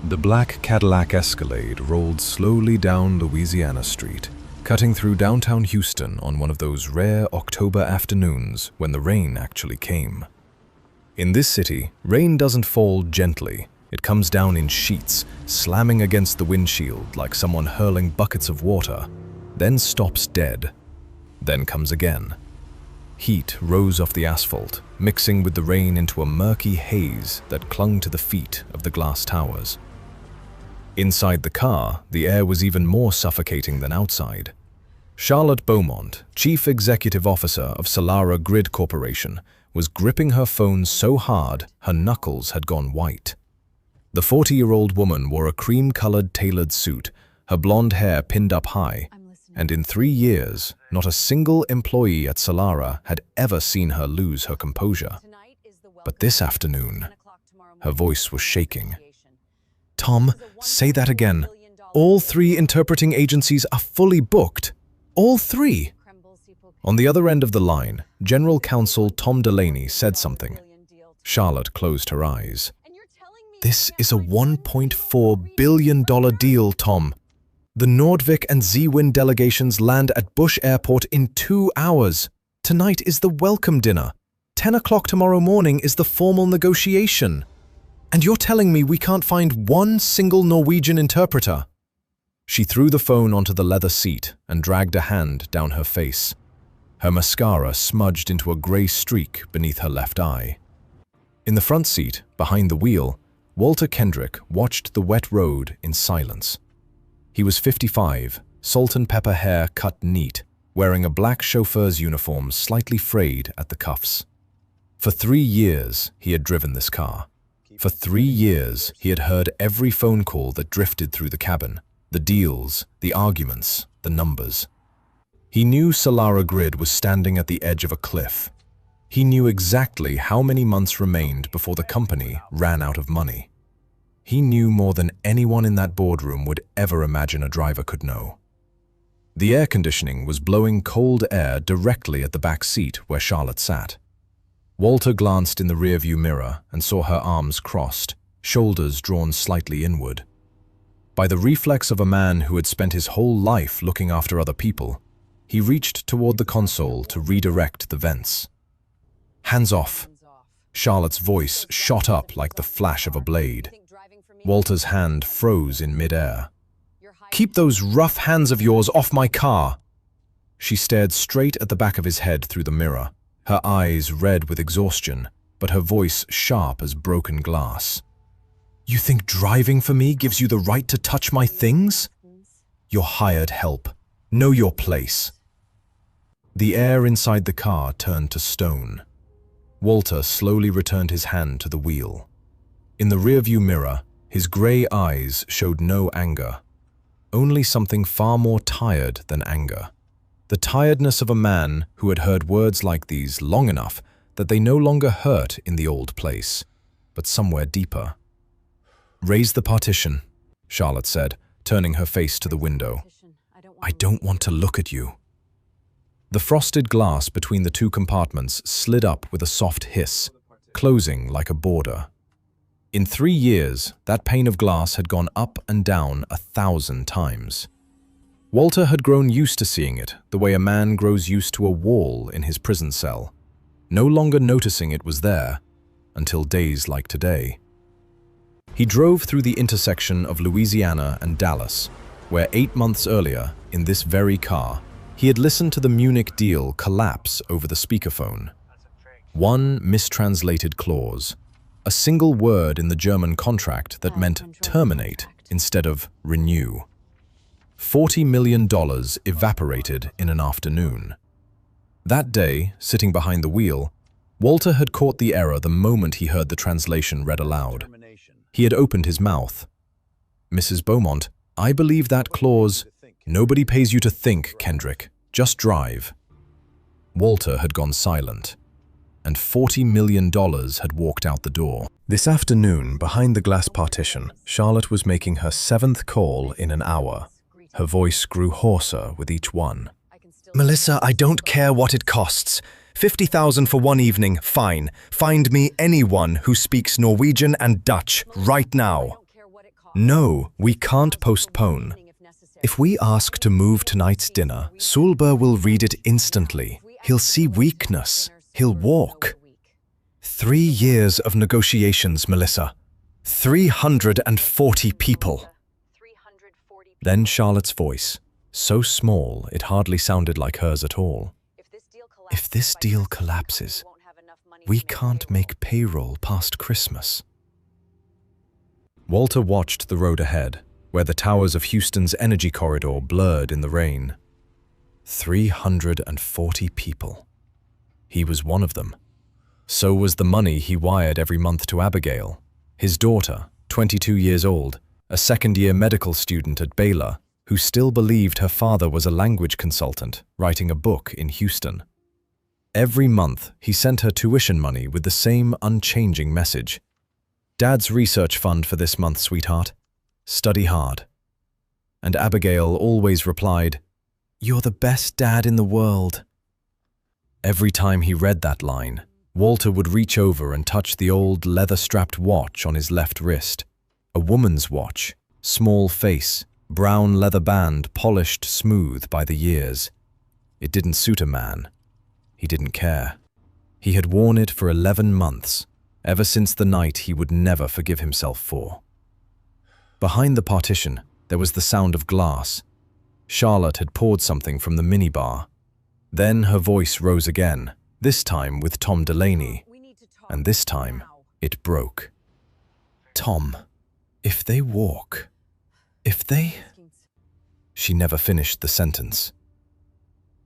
The black Cadillac Escalade rolled slowly down Louisiana Street, cutting through downtown Houston on one of those rare October afternoons when the rain actually came. In this city, rain doesn't fall gently. It comes down in sheets, slamming against the windshield like someone hurling buckets of water, then stops dead, then comes again. Heat rose off the asphalt, mixing with the rain into a murky haze that clung to the feet of the glass towers. Inside the car, the air was even more suffocating than outside. Charlotte Beaumont, Chief Executive Officer of Solara Grid Corporation, was gripping her phone so hard her knuckles had gone white. The 40-year-old woman wore a cream-colored tailored suit, her blonde hair pinned up high, and in 3 years, not a single employee at Solara had ever seen her lose her composure. But this afternoon, her voice was shaking. "Tom, say that again. All 3 interpreting agencies are fully booked. All 3. On the other end of the line, General Counsel Tom Delaney said something. Charlotte closed her eyes. "This is a $1.4 billion deal, Tom. The Nordvik and Z-Wind delegations land at Bush Airport in 2 hours. Tonight is the welcome dinner. 10 o'clock tomorrow morning is the formal negotiation. And you're telling me we can't find one single Norwegian interpreter?" She threw the phone onto the leather seat and dragged a hand down her face. Her mascara smudged into a gray streak beneath her left eye. In the front seat, behind the wheel, Walter Kendrick watched the wet road in silence. He was 55, salt and pepper hair cut neat, wearing a black chauffeur's uniform slightly frayed at the cuffs. For 3 years, he had driven this car. For 3 years, he had heard every phone call that drifted through the cabin, the deals, the arguments, the numbers. He knew Solara Grid was standing at the edge of a cliff. He knew exactly how many months remained before the company ran out of money. He knew more than anyone in that boardroom would ever imagine a driver could know. The air conditioning was blowing cold air directly at the back seat where Charlotte sat. Walter glanced in the rearview mirror and saw her arms crossed, shoulders drawn slightly inward. By the reflex of a man who had spent his whole life looking after other people, he reached toward the console to redirect the vents. "Hands off." Charlotte's voice shot up like the flash of a blade. Walter's hand froze in midair. "Keep those rough hands of yours off my car." She stared straight at the back of his head through the mirror, her eyes red with exhaustion, but her voice sharp as broken glass. "You think driving for me gives you the right to touch my things? You're hired help. Know your place." The air inside the car turned to stone. Walter slowly returned his hand to the wheel. In the rearview mirror, his gray eyes showed no anger, only something far more tired than anger. The tiredness of a man who had heard words like these long enough that they no longer hurt in the old place, but somewhere deeper. "Raise the partition," Charlotte said, turning her face to the window. "I don't want to look at you." The frosted glass between the 2 compartments slid up with a soft hiss, closing like a border. In 3 years, that pane of glass had gone up and down 1,000 times. Walter had grown used to seeing it, the way a man grows used to a wall in his prison cell, no longer noticing it was there, until days like today. He drove through the intersection of Louisiana and Dallas, where 8 months earlier, in this very car, he had listened to the Munich deal collapse over the speakerphone. One mistranslated clause, a single word in the German contract that meant terminate instead of renew. $40 million evaporated in an afternoon. That day, sitting behind the wheel, Walter had caught the error the moment he heard the translation read aloud. He had opened his mouth. "Mrs. Beaumont, I believe that clause, 'Nobody pays you to think, Kendrick, just drive.'" Walter had gone silent, and $40 million had walked out the door. This afternoon, behind the glass partition, Charlotte was making her 7th call in an hour. Her voice grew hoarser with each one. "Melissa, I don't care what it costs. 50,000 for one evening, fine. Find me anyone who speaks Norwegian and Dutch right now." No, we can't postpone. If we ask to move tonight's dinner, Solberg will read it instantly. He'll see weakness. He'll walk. 3 years of negotiations, Melissa. 340 people. Then Charlotte's voice, so small it hardly sounded like hers at all. If this deal collapses, we can't make payroll past Christmas. Walter watched the road ahead, where the towers of Houston's energy corridor blurred in the rain. 340 people. He was one of them. So was the money he wired every month to Abigail, his daughter, 22 years old, a second-year medical student at Baylor, who still believed her father was a language consultant writing a book in Houston. Every month, he sent her tuition money with the same unchanging message. Dad's research fund for this month, sweetheart. Study hard. And Abigail always replied, "You're the best dad in the world." Every time he read that line, Walter would reach over and touch the old leather-strapped watch on his left wrist. A woman's watch, small face, brown leather band polished smooth by the years. It didn't suit a man. He didn't care. He had worn it for 11 months, ever since the night he would never forgive himself for. Behind the partition, there was the sound of glass. Charlotte had poured something from the minibar. Then her voice rose again, this time with Tom Delaney, and this time it broke. "Tom, if they walk, if they—" She never finished the sentence.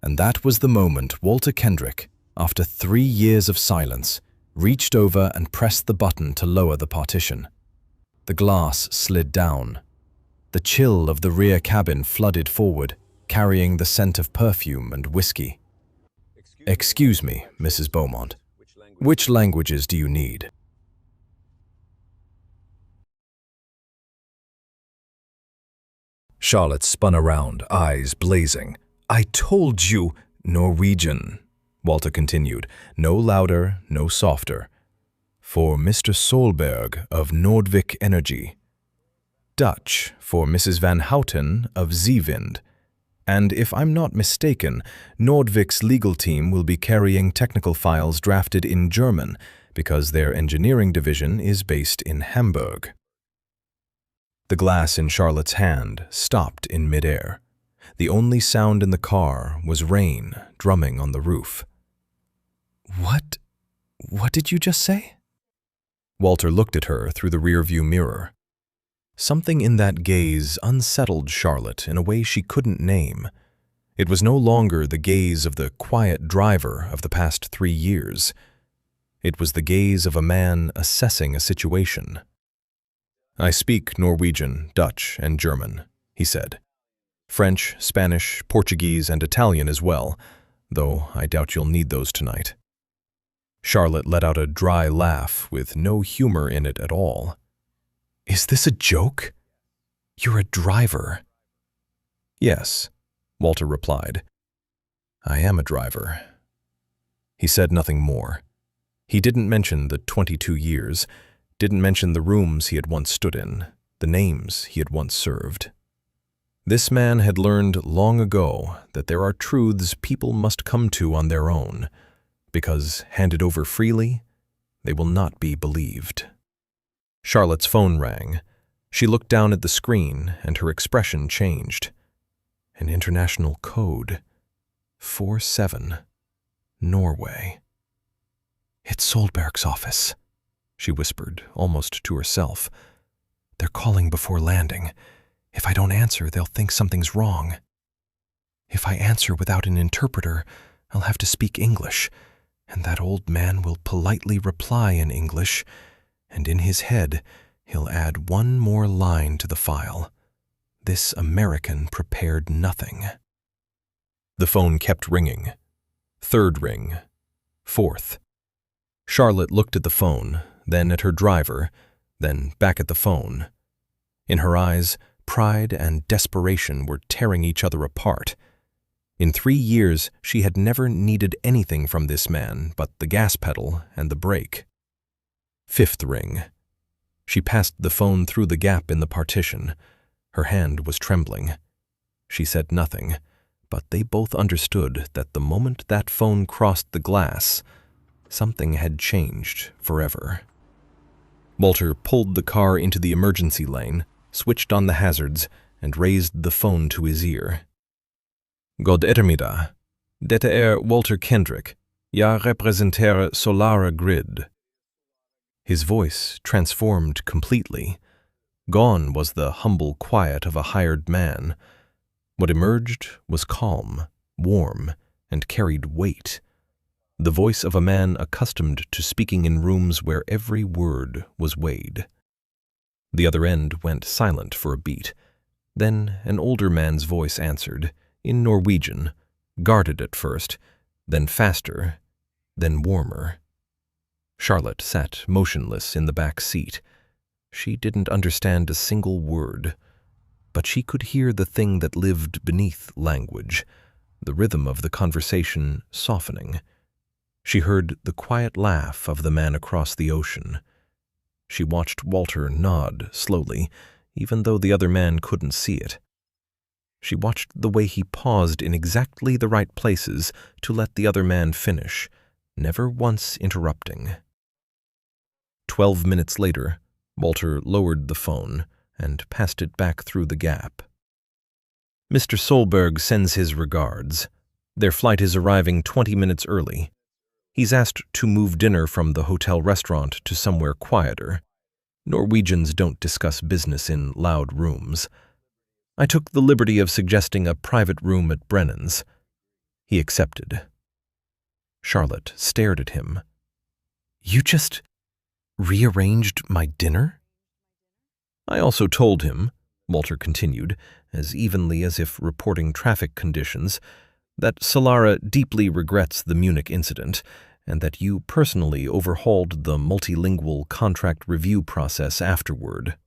And that was the moment Walter Kendrick, after 3 years of silence, reached over and pressed the button to lower the partition. The glass slid down. The chill of the rear cabin flooded forward, carrying the scent of perfume and whiskey. "Excuse me, Mrs. Beaumont. Which languages do you need?" Charlotte spun around, eyes blazing. "I told you, Norwegian," Walter continued, no louder, no softer. "For Mr. Solberg of Nordvik Energy. Dutch for Mrs. Van Houten of Zeewind. And if I'm not mistaken, Nordvik's legal team will be carrying technical files drafted in German because their engineering division is based in Hamburg." The glass in Charlotte's hand stopped in midair. The only sound in the car was rain drumming on the roof. What did you just say?" Walter looked at her through the rearview mirror. Something in that gaze unsettled Charlotte in a way she couldn't name. It was no longer the gaze of the quiet driver of the past 3 years. It was the gaze of a man assessing a situation. "I speak Norwegian, Dutch, and German," he said. "French, Spanish, Portuguese, and Italian as well, though I doubt you'll need those tonight." Charlotte let out a dry laugh with no humor in it at all. "Is this a joke? You're a driver." "Yes," Walter replied. "I am a driver." He said nothing more. He didn't mention the 22 years, didn't mention the rooms he had once stood in, the names he had once served. This man had learned long ago that there are truths people must come to on their own, because, handed over freely, they will not be believed. Charlotte's phone rang. She looked down at the screen, and her expression changed. An international code. 47. Norway. "It's Solberg's office," she whispered, almost to herself. "They're calling before landing. If I don't answer, they'll think something's wrong. If I answer without an interpreter, I'll have to speak English, and that old man will politely reply in English, and in his head, he'll add one more line to the file. This American prepared nothing." The phone kept ringing. 3rd ring. 4th. Charlotte looked at the phone, then at her driver, then back at the phone. In her eyes, pride and desperation were tearing each other apart. In 3 years, she had never needed anything from this man but the gas pedal and the brake. 5th ring. She passed the phone through the gap in the partition. Her hand was trembling. She said nothing, but they both understood that the moment that phone crossed the glass, something had changed forever. Walter pulled the car into the emergency lane, switched on the hazards, and raised the phone to his ear. God ettermiddag. Dette Walter Kendrick. Jag representerar Solara Grid. His voice transformed completely. Gone was the humble quiet of a hired man. What emerged was calm, warm, and carried weight. The voice of a man accustomed to speaking in rooms where every word was weighed. The other end went silent for a beat. Then an older man's voice answered, in Norwegian, guarded at first, then faster, then warmer. Charlotte sat motionless in the back seat. She didn't understand a single word, but she could hear the thing that lived beneath language, the rhythm of the conversation softening. She heard the quiet laugh of the man across the ocean. She watched Walter nod slowly, even though the other man couldn't see it. She watched the way he paused in exactly the right places to let the other man finish, never once interrupting. 12 minutes later, Walter lowered the phone and passed it back through the gap. Mr. Solberg sends his regards. Their flight is arriving 20 minutes early. He's asked to move dinner from the hotel restaurant to somewhere quieter. Norwegians don't discuss business in loud rooms. I took the liberty of suggesting a private room at Brennan's. He accepted. Charlotte stared at him. You just rearranged my dinner? I also told him, Walter continued, as evenly as if reporting traffic conditions, that Solara deeply regrets the Munich incident and that you personally overhauled the multilingual contract review process afterward.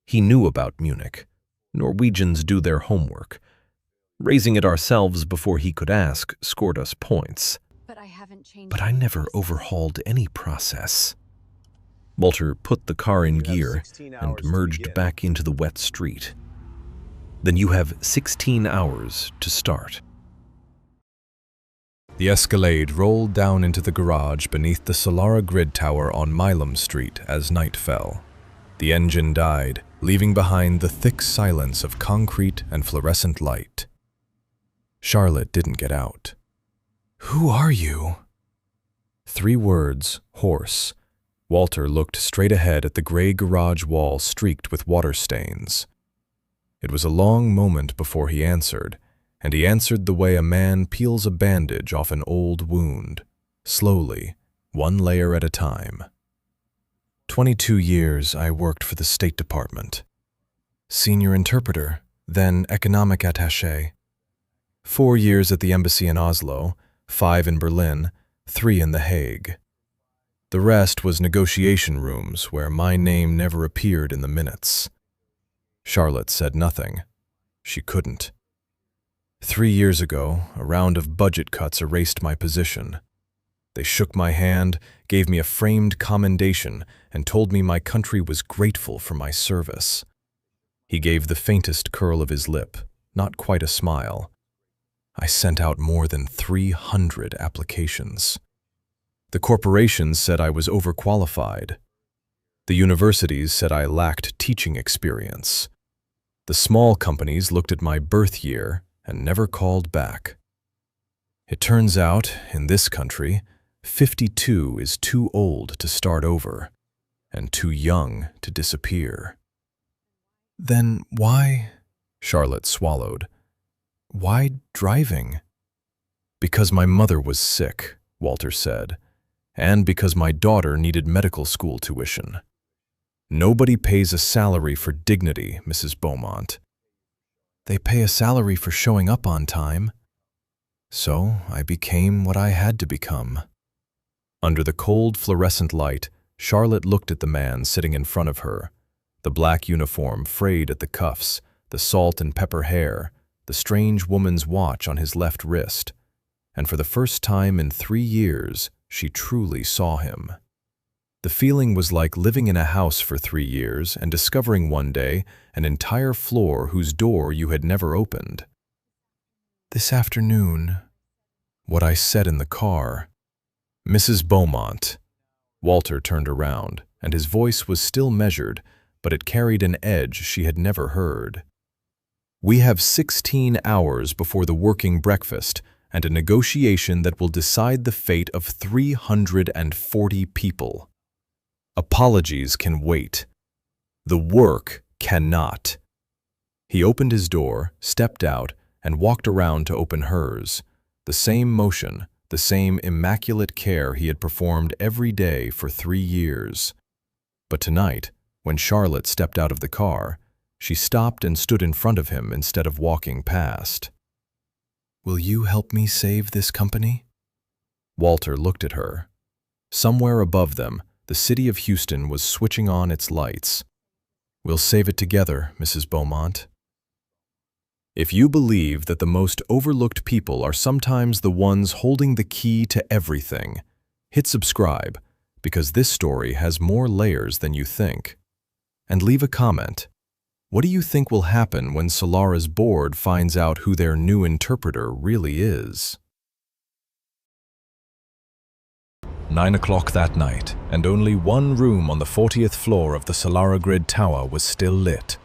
He knew about Munich. Norwegians do their homework. Raising it ourselves before he could ask scored us points. But I never overhauled any process. Walter put the car in gear and merged back into the wet street. Then you have 16 hours to start. The Escalade rolled down into the garage beneath the Solara Grid tower on Milam Street as night fell. The engine died, leaving behind the thick silence of concrete and fluorescent light. Charlotte didn't get out. Who are you? 3 words, hoarse. Walter looked straight ahead at the gray garage wall streaked with water stains. It was a long moment before he answered, and he answered the way a man peels a bandage off an old wound, slowly, 1 layer at a time. 22 years I worked for the State Department. Senior interpreter, then economic attaché. 4 years at the embassy in Oslo, 5 in Berlin, 3 in The Hague. The rest was negotiation rooms where my name never appeared in the minutes. Charlotte said nothing. She couldn't. 3 years ago, a round of budget cuts erased my position. They shook my hand, gave me a framed commendation, and told me my country was grateful for my service. He gave the faintest curl of his lip, not quite a smile. I sent out more than 300 applications. The corporations said I was overqualified. The universities said I lacked teaching experience. The small companies looked at my birth year and never called back. It turns out, in this country, 52 is too old to start over, and too young to disappear. Then why? Charlotte swallowed. Why driving? Because my mother was sick, Walter said, and because my daughter needed medical school tuition. Nobody pays a salary for dignity, Mrs. Beaumont. They pay a salary for showing up on time. So I became what I had to become. Under the cold fluorescent light, Charlotte looked at the man sitting in front of her, the black uniform frayed at the cuffs, the salt and pepper hair, the strange woman's watch on his left wrist, and for the first time in 3 years, she truly saw him. The feeling was like living in a house for 3 years and discovering one day an entire floor whose door you had never opened. "This afternoon," what I said in the car. "Mrs. Beaumont." Walter turned around, and his voice was still measured, but it carried an edge she had never heard. "We have 16 hours before the working breakfast and a negotiation that will decide the fate of 340 people. Apologies can wait. The work cannot." He opened his door, stepped out, and walked around to open hers. The same motion, the same immaculate care he had performed every day for 3 years. But tonight, when Charlotte stepped out of the car, she stopped and stood in front of him instead of walking past. "Will you help me save this company?" Walter looked at her. Somewhere above them, the city of Houston was switching on its lights. "We'll save it together, Mrs. Beaumont." If you believe that the most overlooked people are sometimes the ones holding the key to everything, hit subscribe, because this story has more layers than you think. And leave a comment. What do you think will happen when Solara's board finds out who their new interpreter really is? 9 o'clock that night, and only one room on the 40th floor of the Solara Grid tower was still lit.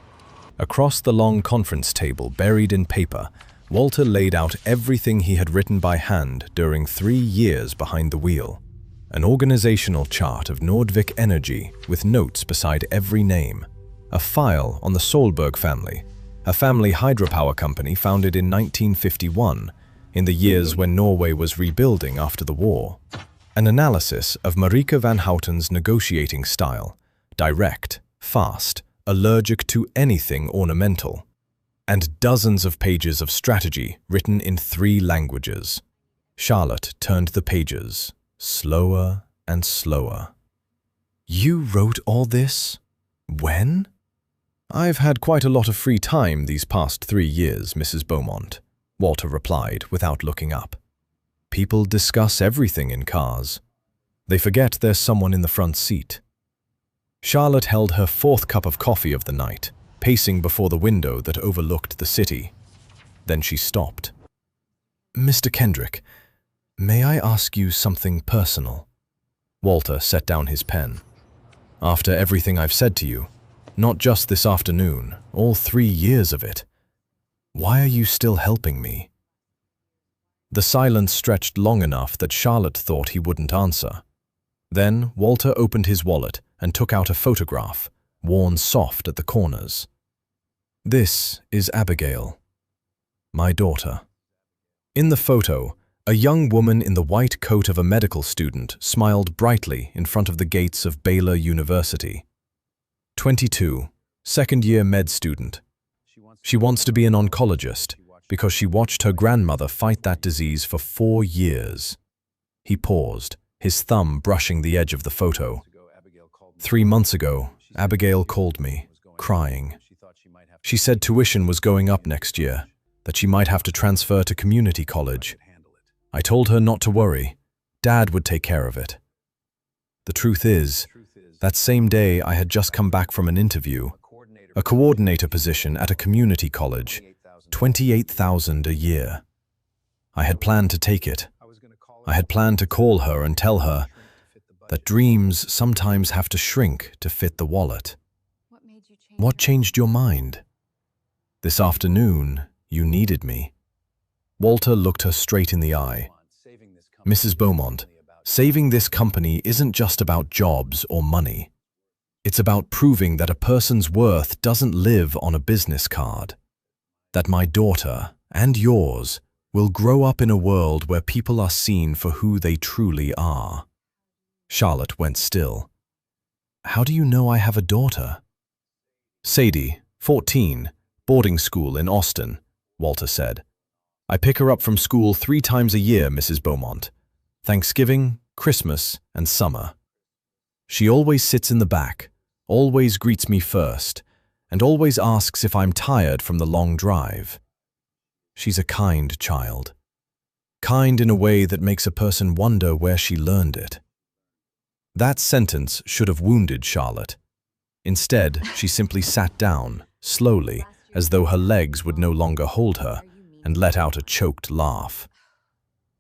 Across the long conference table buried in paper, Walter laid out everything he had written by hand during 3 years behind the wheel. An organizational chart of Nordvik Energy with notes beside every name. A file on the Solberg family, a family hydropower company founded in 1951, in the years when Norway was rebuilding after the war. An analysis of Marika van Houten's negotiating style, direct, fast, allergic to anything ornamental. And dozens of pages of strategy written in 3 languages. Charlotte turned the pages, slower and slower. "You wrote all this? When?" "I've had quite a lot of free time these past 3 years, Mrs. Beaumont," Walter replied without looking up. "People discuss everything in cars. They forget there's someone in the front seat." Charlotte held her 4th cup of coffee of the night, pacing before the window that overlooked the city. Then she stopped. "Mr. Kendrick, may I ask you something personal?" Walter set down his pen. "After everything I've said to you, not just this afternoon, all 3 years of it, why are you still helping me?" The silence stretched long enough that Charlotte thought he wouldn't answer. Then Walter opened his wallet and took out a photograph, worn soft at the corners. "This is Abigail, my daughter." In the photo, a young woman in the white coat of a medical student smiled brightly in front of the gates of Baylor University. 22, second-year med student. She wants to be an oncologist because she watched her grandmother fight that disease for 4 years. He paused, his thumb brushing the edge of the photo. 3 months ago, Abigail called me, crying. She said tuition was going up next year, that she might have to transfer to community college. I told her not to worry. Dad would take care of it. The truth is, that same day I had just come back from an interview, a coordinator position at a community college, $28,000 a year. I had planned to take it. I had planned to call her and tell her that dreams sometimes have to shrink to fit the wallet. What changed your mind? This afternoon, you needed me. Walter looked her straight in the eye. "Mrs. Beaumont, saving this company isn't just about jobs or money. It's about proving that a person's worth doesn't live on a business card. That my daughter, and yours, will grow up in a world where people are seen for who they truly are." Charlotte went still. "How do you know I have a daughter?" "Sadie, 14, boarding school in Austin," Walter said. "I pick her up from school 3 times a year, Mrs. Beaumont. Thanksgiving, Christmas, and summer. She always sits in the back, always greets me first, and always asks if I'm tired from the long drive. She's a kind child. Kind in a way that makes a person wonder where she learned it." That sentence should have wounded Charlotte. Instead, she simply sat down, slowly, as though her legs would no longer hold her, and let out a choked laugh.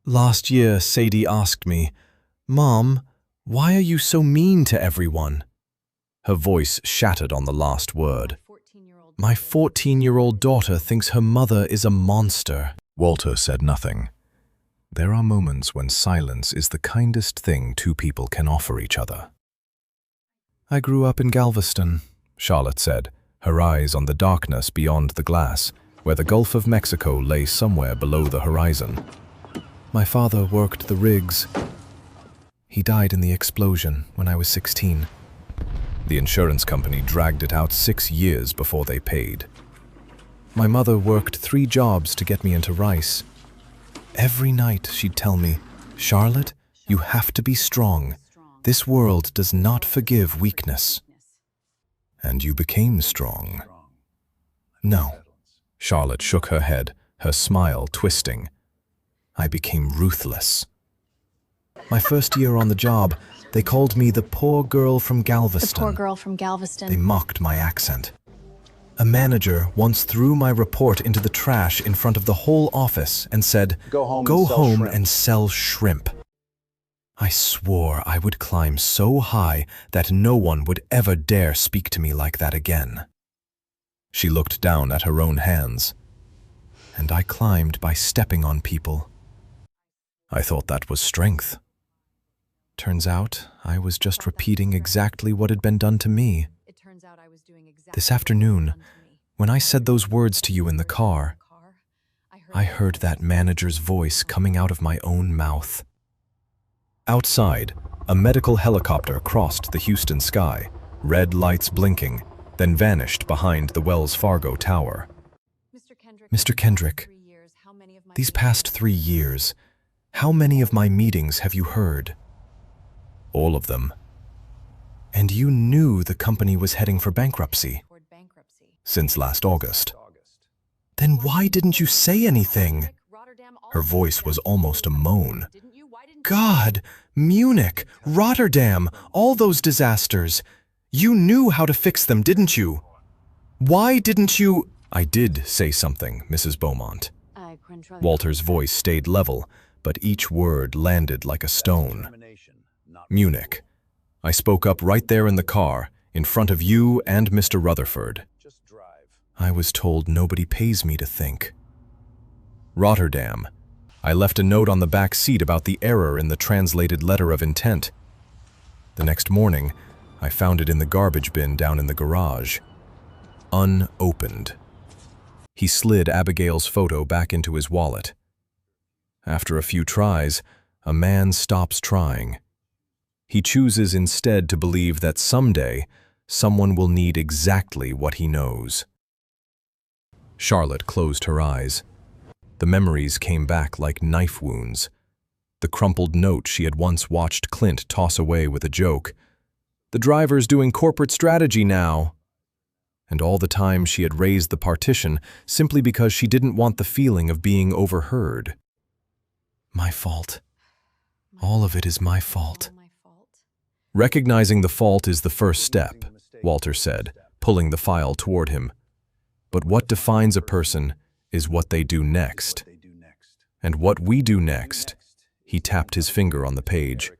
Last year, Sadie asked me, "Mom, why are you so mean to everyone?" Her voice shattered on the last word. "My 14-year-old daughter thinks her mother is a monster." Walter said nothing. There are moments when silence is the kindest thing two people can offer each other. "I grew up in Galveston," Charlotte said, her eyes on the darkness beyond the glass, where the Gulf of Mexico lay somewhere below the horizon. "My father worked the rigs. He died in the explosion when I was 16. The insurance company dragged it out 6 years before they paid. My mother worked 3 jobs to get me into Rice. Every night she'd tell me, 'Charlotte, you have to be strong. This world does not forgive weakness.' And you became strong." "No." Charlotte shook her head, her smile twisting. "I became ruthless. My first year on the job, they called me the poor girl from Galveston. The poor girl from Galveston. They mocked my accent. A manager once threw my report into the trash in front of the whole office and said, "Go home and sell shrimp." I swore I would climb so high that no one would ever dare speak to me like that again. She looked down at her own hands, and I climbed by stepping on people. I thought that was strength. Turns out I was just repeating exactly what had been done to me. This afternoon, when I said those words to you in the car, I heard that manager's voice coming out of my own mouth. Outside, a medical helicopter crossed the Houston sky, red lights blinking, then vanished behind the Wells Fargo tower. "Mr. Kendrick, these past 3 years, how many of my meetings have you heard?" "All of them." "And you knew the company was heading for bankruptcy?" "Since last August." "Then why didn't you say anything?" Her voice was almost a moan. "God, Munich, Rotterdam, all those disasters. You knew how to fix them, didn't you? Why didn't you—" "I did say something, Mrs. Beaumont." Walter's voice stayed level, but each word landed like a stone. "Munich. I spoke up right there in the car, in front of you and Mr. Rutherford. I was told nobody pays me to think. Rotterdam. I left a note on the back seat about the error in the translated letter of intent. The next morning, I found it in the garbage bin down in the garage. Unopened." He slid Abigail's photo back into his wallet. "After a few tries, a man stops trying. He chooses instead to believe that someday someone will need exactly what he knows." Charlotte closed her eyes. The memories came back like knife wounds. The crumpled note she had once watched Clint toss away with a joke. "The driver's doing corporate strategy now." And all the time she had raised the partition simply because she didn't want the feeling of being overheard. "My fault. All of it is my fault." "Recognizing the fault is the first step," Walter said, pulling the file toward him. "But what defines a person is what they do next. And what we do next," he tapped his finger on the page,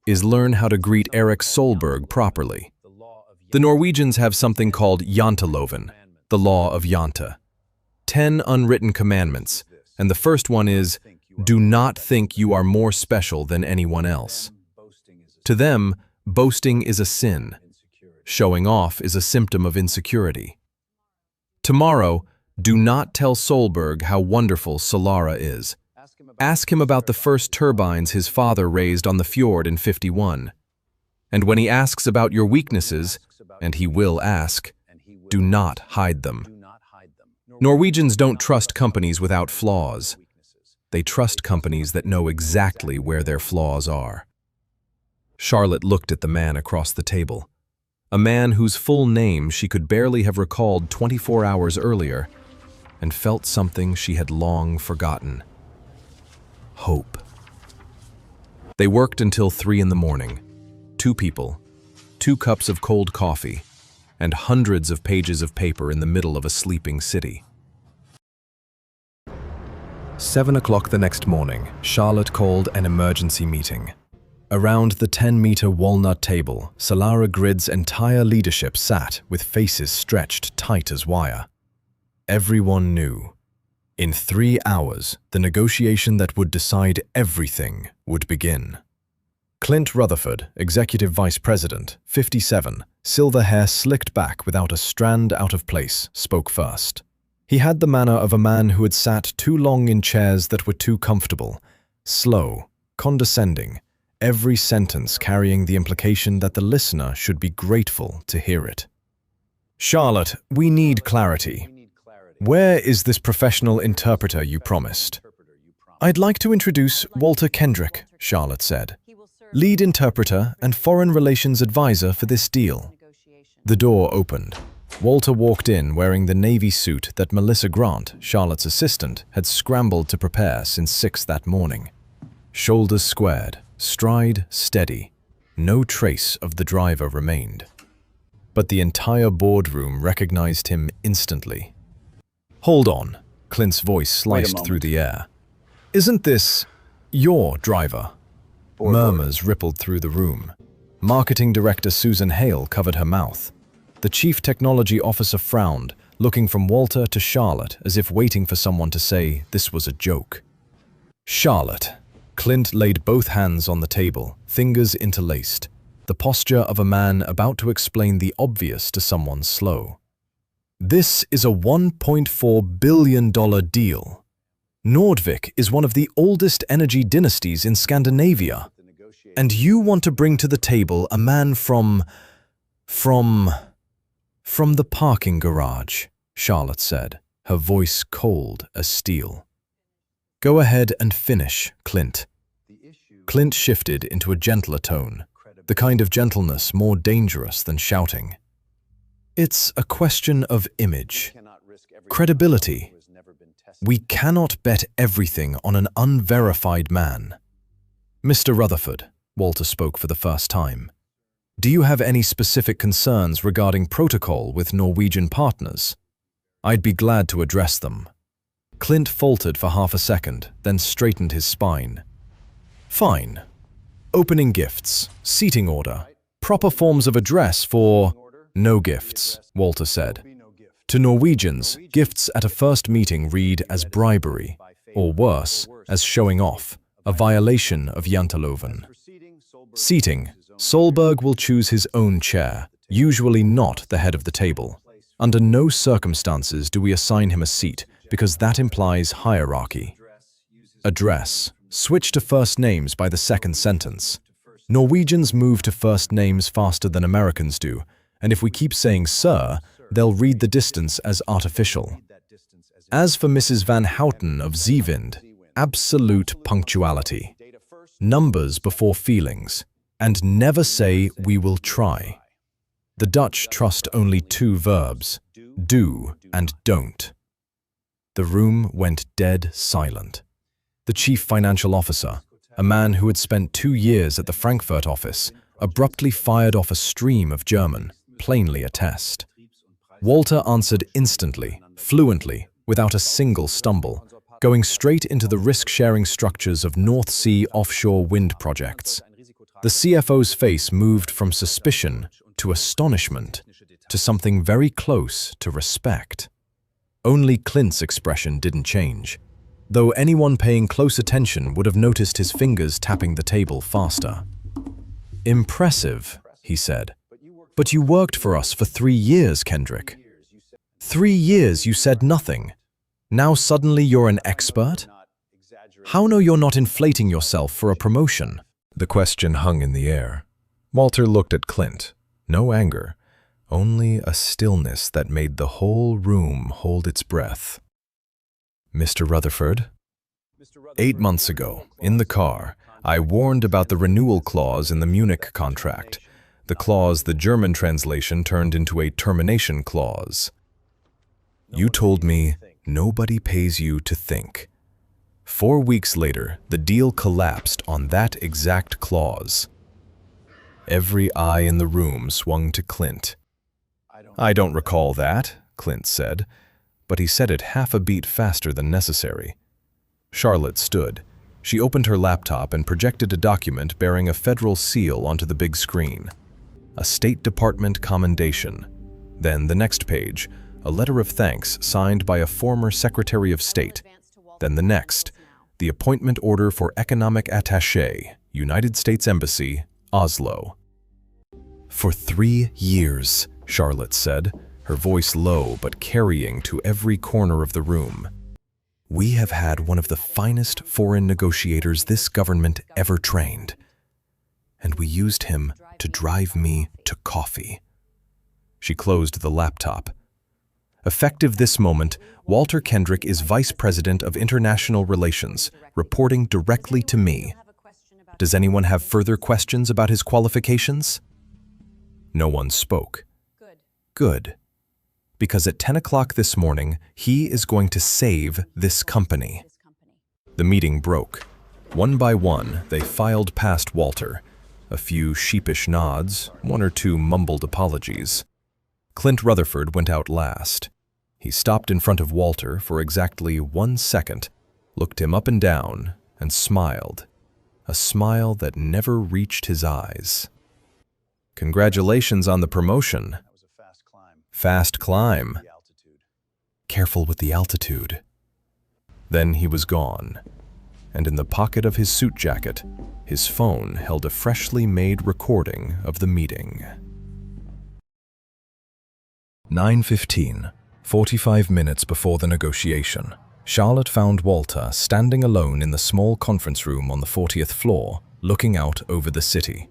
"is learn how to greet Erik Solberg properly. The Norwegians have something called Janteloven, the law of Jante. 10 unwritten commandments, and the first one is, do not think you are more special than anyone else. To them, boasting is a sin. Showing off is a symptom of insecurity. Tomorrow, do not tell Solberg how wonderful Solara is. Ask him about the first turbines his father raised on the fjord in '51. And when he asks about your weaknesses, and he will ask, do not hide them. Norwegians don't trust companies without flaws. They trust companies that know exactly where their flaws are." Charlotte looked at the man across the table, a man whose full name she could barely have recalled 24 hours earlier, and felt something she had long forgotten. Hope. They worked until 3 in the morning. 2 people, 2 cups of cold coffee, and hundreds of pages of paper in the middle of a sleeping city. 7 o'clock the next morning, Charlotte called an emergency meeting. Around the 10-meter walnut table, Solara Grid's entire leadership sat with faces stretched tight as wire. Everyone knew. In 3 hours, the negotiation that would decide everything would begin. Clint Rutherford, Executive Vice President, 57, silver hair slicked back without a strand out of place, spoke first. He had the manner of a man who had sat too long in chairs that were too comfortable, slow, condescending, every sentence carrying the implication that the listener should be grateful to hear it. Charlotte, we need clarity. Where is this professional interpreter you promised? I'd like to introduce Walter Kendrick, Charlotte said, lead interpreter and foreign relations advisor for this deal. The door opened. Walter walked in wearing the navy suit that Melissa Grant, Charlotte's assistant, had scrambled to prepare since 6 that morning. Shoulders squared, stride steady. No trace of the driver remained. But the entire boardroom recognized him instantly. Hold on, Clint's voice sliced through the air. Isn't this your driver? Murmurs rippled through the room. Marketing director Susan Hale covered her mouth. The chief technology officer frowned, looking from Walter to Charlotte as if waiting for someone to say this was a joke. Charlotte. Clint laid both hands on the table, fingers interlaced, the posture of a man about to explain the obvious to someone slow. This is a $1.4 billion deal. Nordvik is one of the oldest energy dynasties in Scandinavia, and you want to bring to the table a man from the parking garage, Charlotte said, her voice cold as steel. Go ahead and finish, Clint. Clint shifted into a gentler tone, the kind of gentleness more dangerous than shouting. It's a question of image, credibility. We cannot bet everything on an unverified man. Mr. Rutherford, Walter spoke for the first time. Do you have any specific concerns regarding protocol with Norwegian partners? I'd be glad to address them. Clint faltered for half a second, then straightened his spine. Fine. Opening gifts, seating order, proper forms of address for… No gifts, Walter said. To Norwegians, gifts at a first meeting read as bribery, or worse, as showing off, a violation of Janteloven. Seating. Solberg will choose his own chair, usually not the head of the table. Under no circumstances do we assign him a seat, because that implies hierarchy. Address. Switch to first names by the second sentence. Norwegians move to first names faster than Americans do, and if we keep saying sir, they'll read the distance as artificial. As for Mrs. Van Houten of Zeewind, absolute punctuality. Numbers before feelings. And never say, we will try. The Dutch trust only 2 verbs, do and don't. The room went dead silent. The chief financial officer, a man who had spent 2 years at the Frankfurt office, abruptly fired off a stream of German, plainly a test. Walter answered instantly, fluently, without a single stumble, going straight into the risk-sharing structures of North Sea offshore wind projects. The CFO's face moved from suspicion to astonishment to something very close to respect. Only Clint's expression didn't change, though anyone paying close attention would have noticed his fingers tapping the table faster. Impressive, he said. But you worked for us for 3 years, Kendrick. 3 years you said nothing. Now suddenly you're an expert? How know you're not inflating yourself for a promotion? The question hung in the air. Walter looked at Clint. No anger, only a stillness that made the whole room hold its breath. Mr. Rutherford? 8 months ago, in the car, I warned about the renewal clause in the Munich contract, the clause the German translation turned into a termination clause. You told me, nobody pays you to think. 4 weeks later, the deal collapsed on that exact clause. Every eye in the room swung to Clint. "I don't recall that," Clint said, but he said it half a beat faster than necessary. Charlotte stood. She opened her laptop and projected a document bearing a federal seal onto the big screen. A State Department commendation. Then the next page, a letter of thanks signed by a former Secretary of State. Then the next, the appointment order for Economic Attaché, United States Embassy, Oslo. "For 3 years," Charlotte said, her voice low but carrying to every corner of the room, "we have had one of the finest foreign negotiators this government ever trained. And we used him to drive me to coffee." She closed the laptop. "Effective this moment, Walter Kendrick is Vice President of International Relations, reporting directly to me. Does anyone have further questions about his qualifications?" No one spoke. Good. Because at 10 o'clock this morning, he is going to save this company. The meeting broke. One by one, they filed past Walter. A few sheepish nods, one or two mumbled apologies. Clint Rutherford went out last. He stopped in front of Walter for exactly 1 second, looked him up and down, and smiled. A smile that never reached his eyes. "Congratulations on the promotion." "Fast climb." "Careful with the altitude." Then he was gone, and in the pocket of his suit jacket, his phone held a freshly made recording of the meeting. 9:15, 45 minutes before the negotiation, Charlotte found Walter standing alone in the small conference room on the 40th floor, looking out over the city.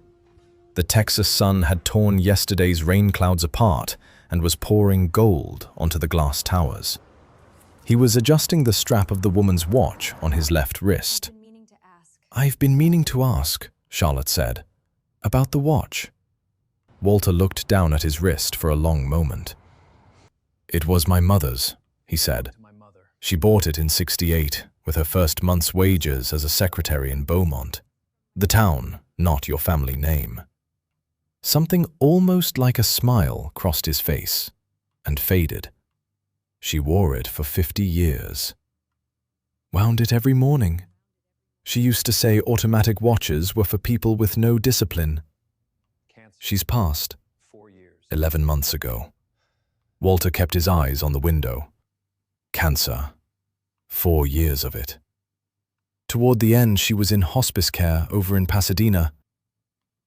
The Texas sun had torn yesterday's rain clouds apart and was pouring gold onto the glass towers. He was adjusting the strap of the woman's watch on his left wrist. "I've been meaning to ask," Charlotte said, "about the watch." Walter looked down at his wrist for a long moment. "It was my mother's," he said. "She bought it in '68 with her first month's wages as a secretary in Beaumont. The town, not your family name." Something almost like a smile crossed his face and faded. "She wore it for 50 years. Wound it every morning. She used to say automatic watches were for people with no discipline. She's passed 11 months ago." Walter kept his eyes on the window. "Cancer. 4 years of it. Toward the end, she was in hospice care over in Pasadena.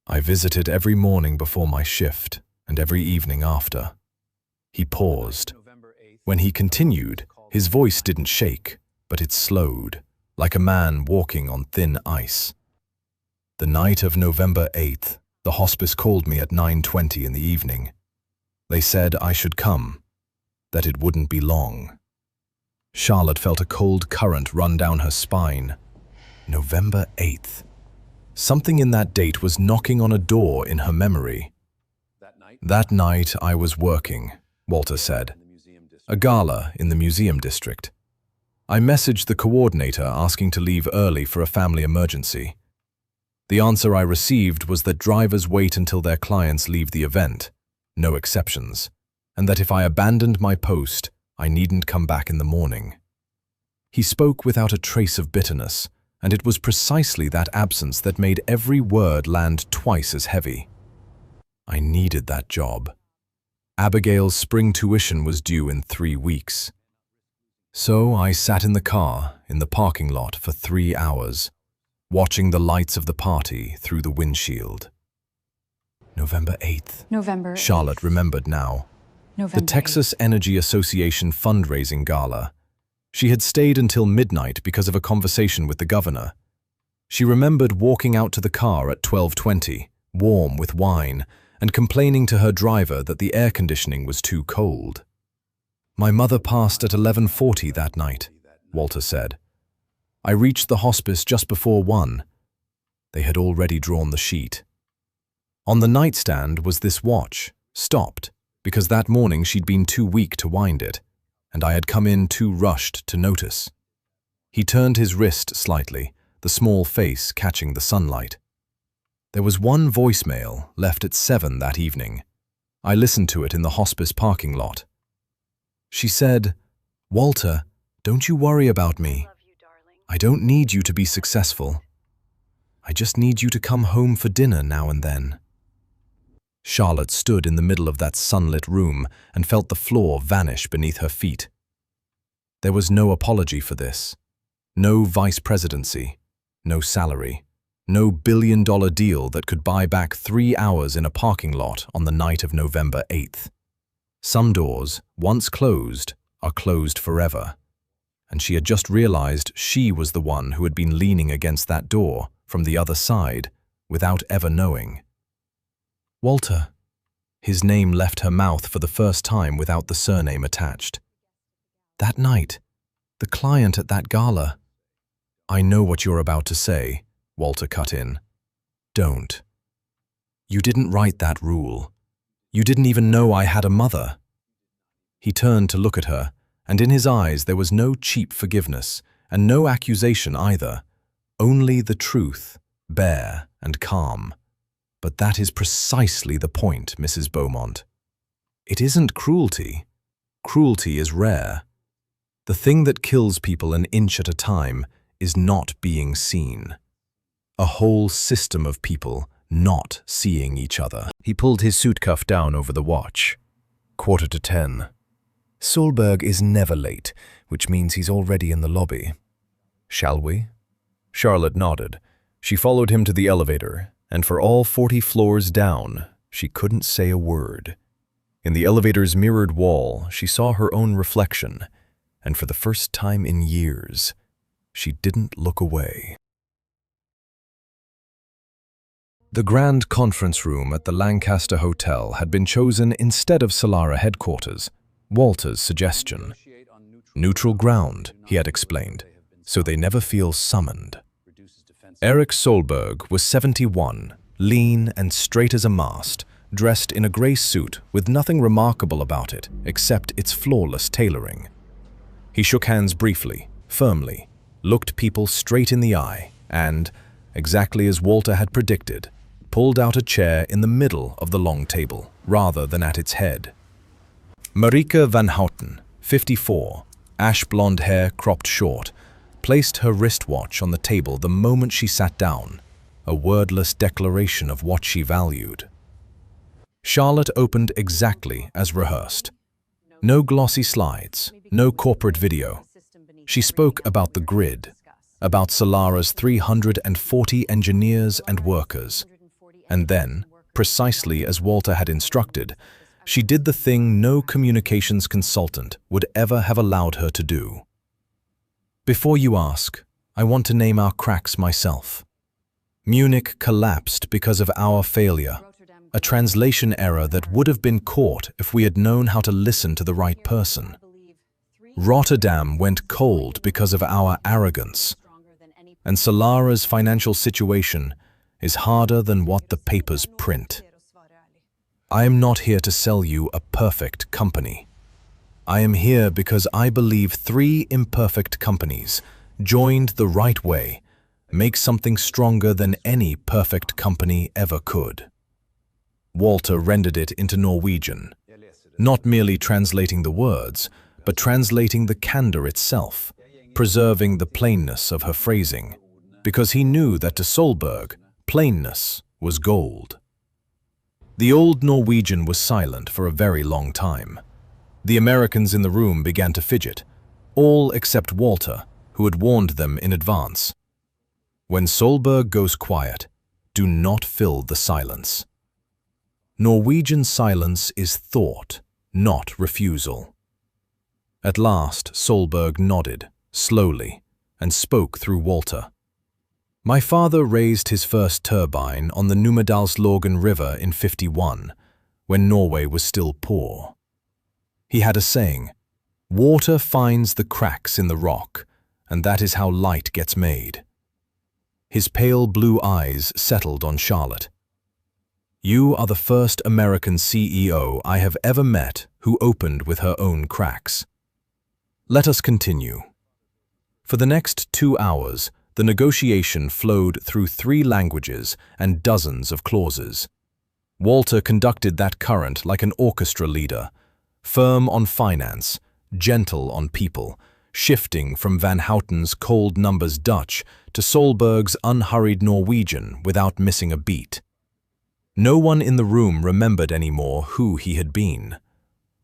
I visited every morning before my shift and every evening after." He paused. When he continued, his voice didn't shake, but it slowed, like a man walking on thin ice. "The night of November 8th, the hospice called me at 9:20 in the evening. They said I should come, that it wouldn't be long." Charlotte felt a cold current run down her spine. November 8th. Something in that date was knocking on a door in her memory. "That night I was working," Walter said. "A gala in the museum district. I messaged the coordinator asking to leave early for a family emergency. The answer I received was that drivers wait until their clients leave the event, no exceptions, and that if I abandoned my post, I needn't come back in the morning." He spoke without a trace of bitterness, and it was precisely that absence that made every word land twice as heavy. "I needed that job. Abigail's spring tuition was due in 3 weeks. So I sat in the car in the parking lot for 3 hours, watching the lights of the party through the windshield." November 8th. Charlotte remembered now. The Texas Energy Association fundraising gala. She had stayed until midnight because of a conversation with the governor. She remembered walking out to the car at 12:20, warm with wine, and complaining to her driver that the air conditioning was too cold. "My mother passed at 11:40 that night," Walter said. "I reached the hospice just before 1. They had already drawn the sheet. On the nightstand was this watch, stopped, because that morning she'd been too weak to wind it, and I had come in too rushed to notice." He turned his wrist slightly, the small face catching the sunlight. There was one voicemail left at 7 that evening. I listened to it in the hospice parking lot. She said, "Walter, don't you worry about me. I don't need you to be successful. I just need you to come home for dinner now and then." Charlotte stood in the middle of that sunlit room and felt the floor vanish beneath her feet. There was no apology for this. No vice presidency. No salary. No billion-dollar deal that could buy back 3 hours in a parking lot on the night of November 8th. Some doors, once closed, are closed forever. And she had just realized she was the one who had been leaning against that door from the other side without ever knowing. Walter. His name left her mouth for the first time without the surname attached. That night, the client at that gala. "I know what you're about to say," Walter cut in. "Don't. You didn't write that rule. You didn't even know I had a mother." He turned to look at her, and in his eyes there was no cheap forgiveness, and no accusation either, only the truth, bare and calm. "But that is precisely the point, Mrs. Beaumont. It isn't cruelty. Cruelty is rare. The thing that kills people an inch at a time is not being seen. A whole system of people not seeing each other." He pulled his suit cuff down over the watch. 10:15. "Solberg is never late, which means he's already in the lobby. Shall we?" Charlotte nodded. She followed him to the elevator, and for all 40 floors down, she couldn't say a word. In the elevator's mirrored wall, she saw her own reflection, and for the first time in years, she didn't look away. The grand conference room at the Lancaster Hotel had been chosen instead of Solara headquarters, Walter's suggestion. "Neutral ground," he had explained, "so they never feel summoned." Eric Solberg was 71, lean and straight as a mast, dressed in a grey suit with nothing remarkable about it except its flawless tailoring. He shook hands briefly, firmly, looked people straight in the eye, and, exactly as Walter had predicted, pulled out a chair in the middle of the long table, rather than at its head. Marika van Houten, 54, ash-blonde hair cropped short, placed her wristwatch on the table the moment she sat down, a wordless declaration of what she valued. Charlotte opened exactly as rehearsed. No glossy slides, no corporate video. She spoke about the grid, about Solara's 340 engineers and workers. And then, precisely as Walter had instructed, she did the thing no communications consultant would ever have allowed her to do. "Before you ask, I want to name our cracks myself. Munich collapsed because of our failure, a translation error that would have been caught if we had known how to listen to the right person. Rotterdam went cold because of our arrogance, and Solara's financial situation is harder than what the papers print. I am not here to sell you a perfect company. I am here because I believe 3 imperfect companies, joined the right way, make something stronger than any perfect company ever could." Walter rendered it into Norwegian, not merely translating the words, but translating the candor itself, preserving the plainness of her phrasing, because he knew that to Solberg, plainness was gold. The old Norwegian was silent for a very long time. The Americans in the room began to fidget, all except Walter, who had warned them in advance. When Solberg goes quiet, do not fill the silence. Norwegian silence is thought, not refusal. At last, Solberg nodded, slowly, and spoke through Walter. "My father raised his first turbine on the Numedalslågen River in 51, when Norway was still poor. He had a saying, 'Water finds the cracks in the rock, and that is how light gets made.'" His pale blue eyes settled on Charlotte. "You are the first American CEO I have ever met who opened with her own cracks. Let us continue." For the next 2 hours, The negotiation flowed through 3 languages and dozens of clauses. Walter conducted that current like an orchestra leader, firm on finance, gentle on people, shifting from Van Houten's cold numbers Dutch to Solberg's unhurried Norwegian without missing a beat. No one in the room remembered anymore who he had been.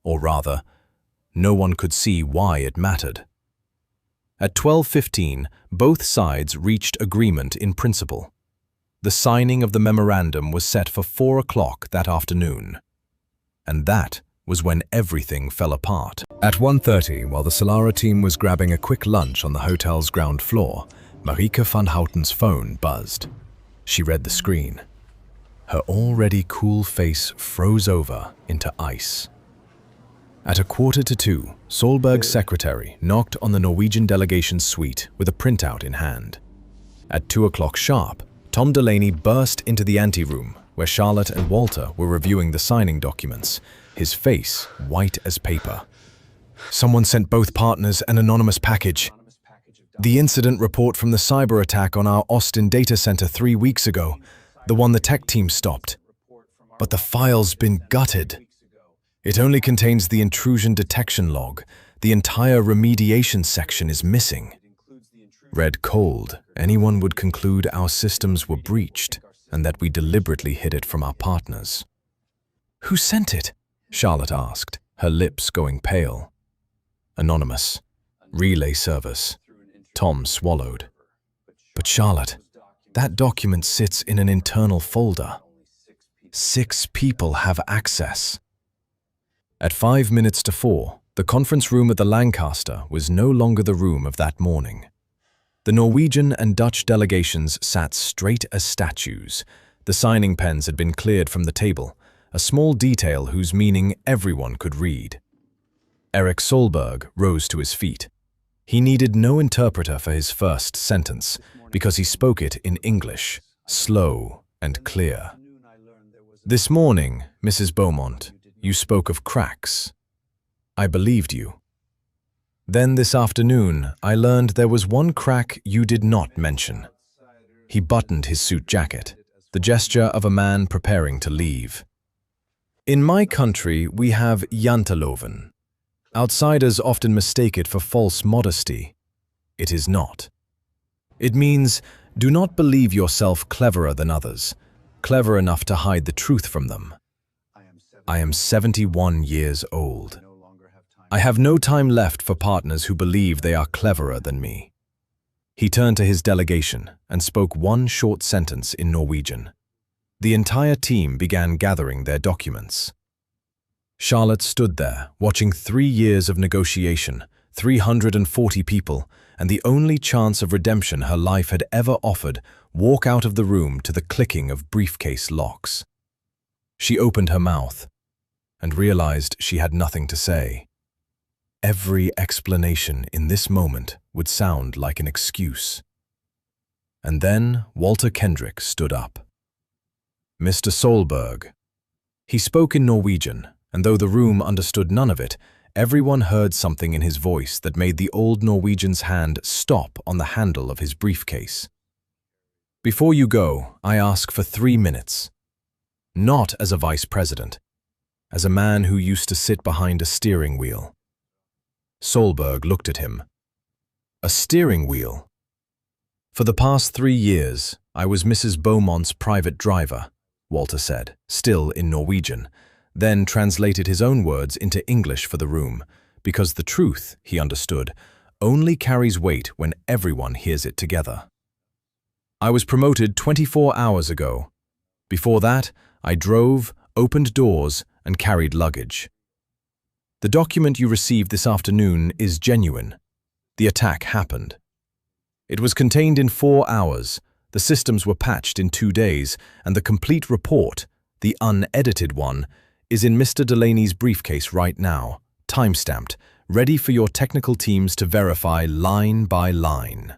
Or rather, no one could see why it mattered. At 12:15, both sides reached agreement in principle. The signing of the memorandum was set for 4 o'clock that afternoon. And that was when everything fell apart. At 1:30, while the Solara team was grabbing a quick lunch on the hotel's ground floor, Marieke van Houten's phone buzzed. She read the screen. Her already cool face froze over into ice. At 1:45, Solberg's secretary knocked on the Norwegian delegation's suite with a printout in hand. At 2 o'clock sharp, Tom Delaney burst into the anteroom where Charlotte and Walter were reviewing the signing documents, his face white as paper. Someone sent both partners an anonymous package. The incident report from the cyber attack on our Austin data center 3 weeks ago, the one the tech team stopped. But the file's been gutted. It only contains the intrusion detection log. The entire remediation section is missing. Read cold, anyone would conclude our systems were breached and that we deliberately hid it from our partners. Who sent it? Charlotte asked, her lips going pale. Anonymous. Relay service. Tom swallowed. But Charlotte, that document sits in an internal folder. 6 people have access. At 5 minutes to 4, the conference room at the Lancaster was no longer the room of that morning. The Norwegian and Dutch delegations sat straight as statues. The signing pens had been cleared from the table, a small detail whose meaning everyone could read. Erik Solberg rose to his feet. He needed no interpreter for his first sentence, because he spoke it in English, slow and clear. This morning, Mrs. Beaumont, you spoke of cracks. I believed you. Then this afternoon, I learned there was one crack you did not mention. He buttoned his suit jacket, the gesture of a man preparing to leave. In my country, we have janteloven. Outsiders often mistake it for false modesty. It is not. It means, do not believe yourself cleverer than others, clever enough to hide the truth from them. I am 71 years old. I have no time left for partners who believe they are cleverer than me. He turned to his delegation and spoke one short sentence in Norwegian. The entire team began gathering their documents. Charlotte stood there, watching 3 years of negotiation, 340 people, and the only chance of redemption her life had ever offered walk out of the room to the clicking of briefcase locks. She opened her mouth and realized she had nothing to say. Every explanation in this moment would sound like an excuse. And then Walter Kendrick stood up. Mr. Solberg. He spoke in Norwegian, and though the room understood none of it, everyone heard something in his voice that made the old Norwegian's hand stop on the handle of his briefcase. Before you go, I ask for 3 minutes. Not as a vice president, as a man who used to sit behind a steering wheel. Solberg looked at him. A steering wheel? For the past 3 years, I was Mrs. Beaumont's private driver, Walter said, still in Norwegian, then translated his own words into English for the room, because the truth, he understood, only carries weight when everyone hears it together. I was promoted 24 hours ago. Before that, I drove, opened doors, and carried luggage. The document you received this afternoon is genuine. The attack happened. It was contained in 4 hours, the systems were patched in 2 days, and the complete report, the unedited one, is in Mr. Delaney's briefcase right now, time-stamped, ready for your technical teams to verify line by line.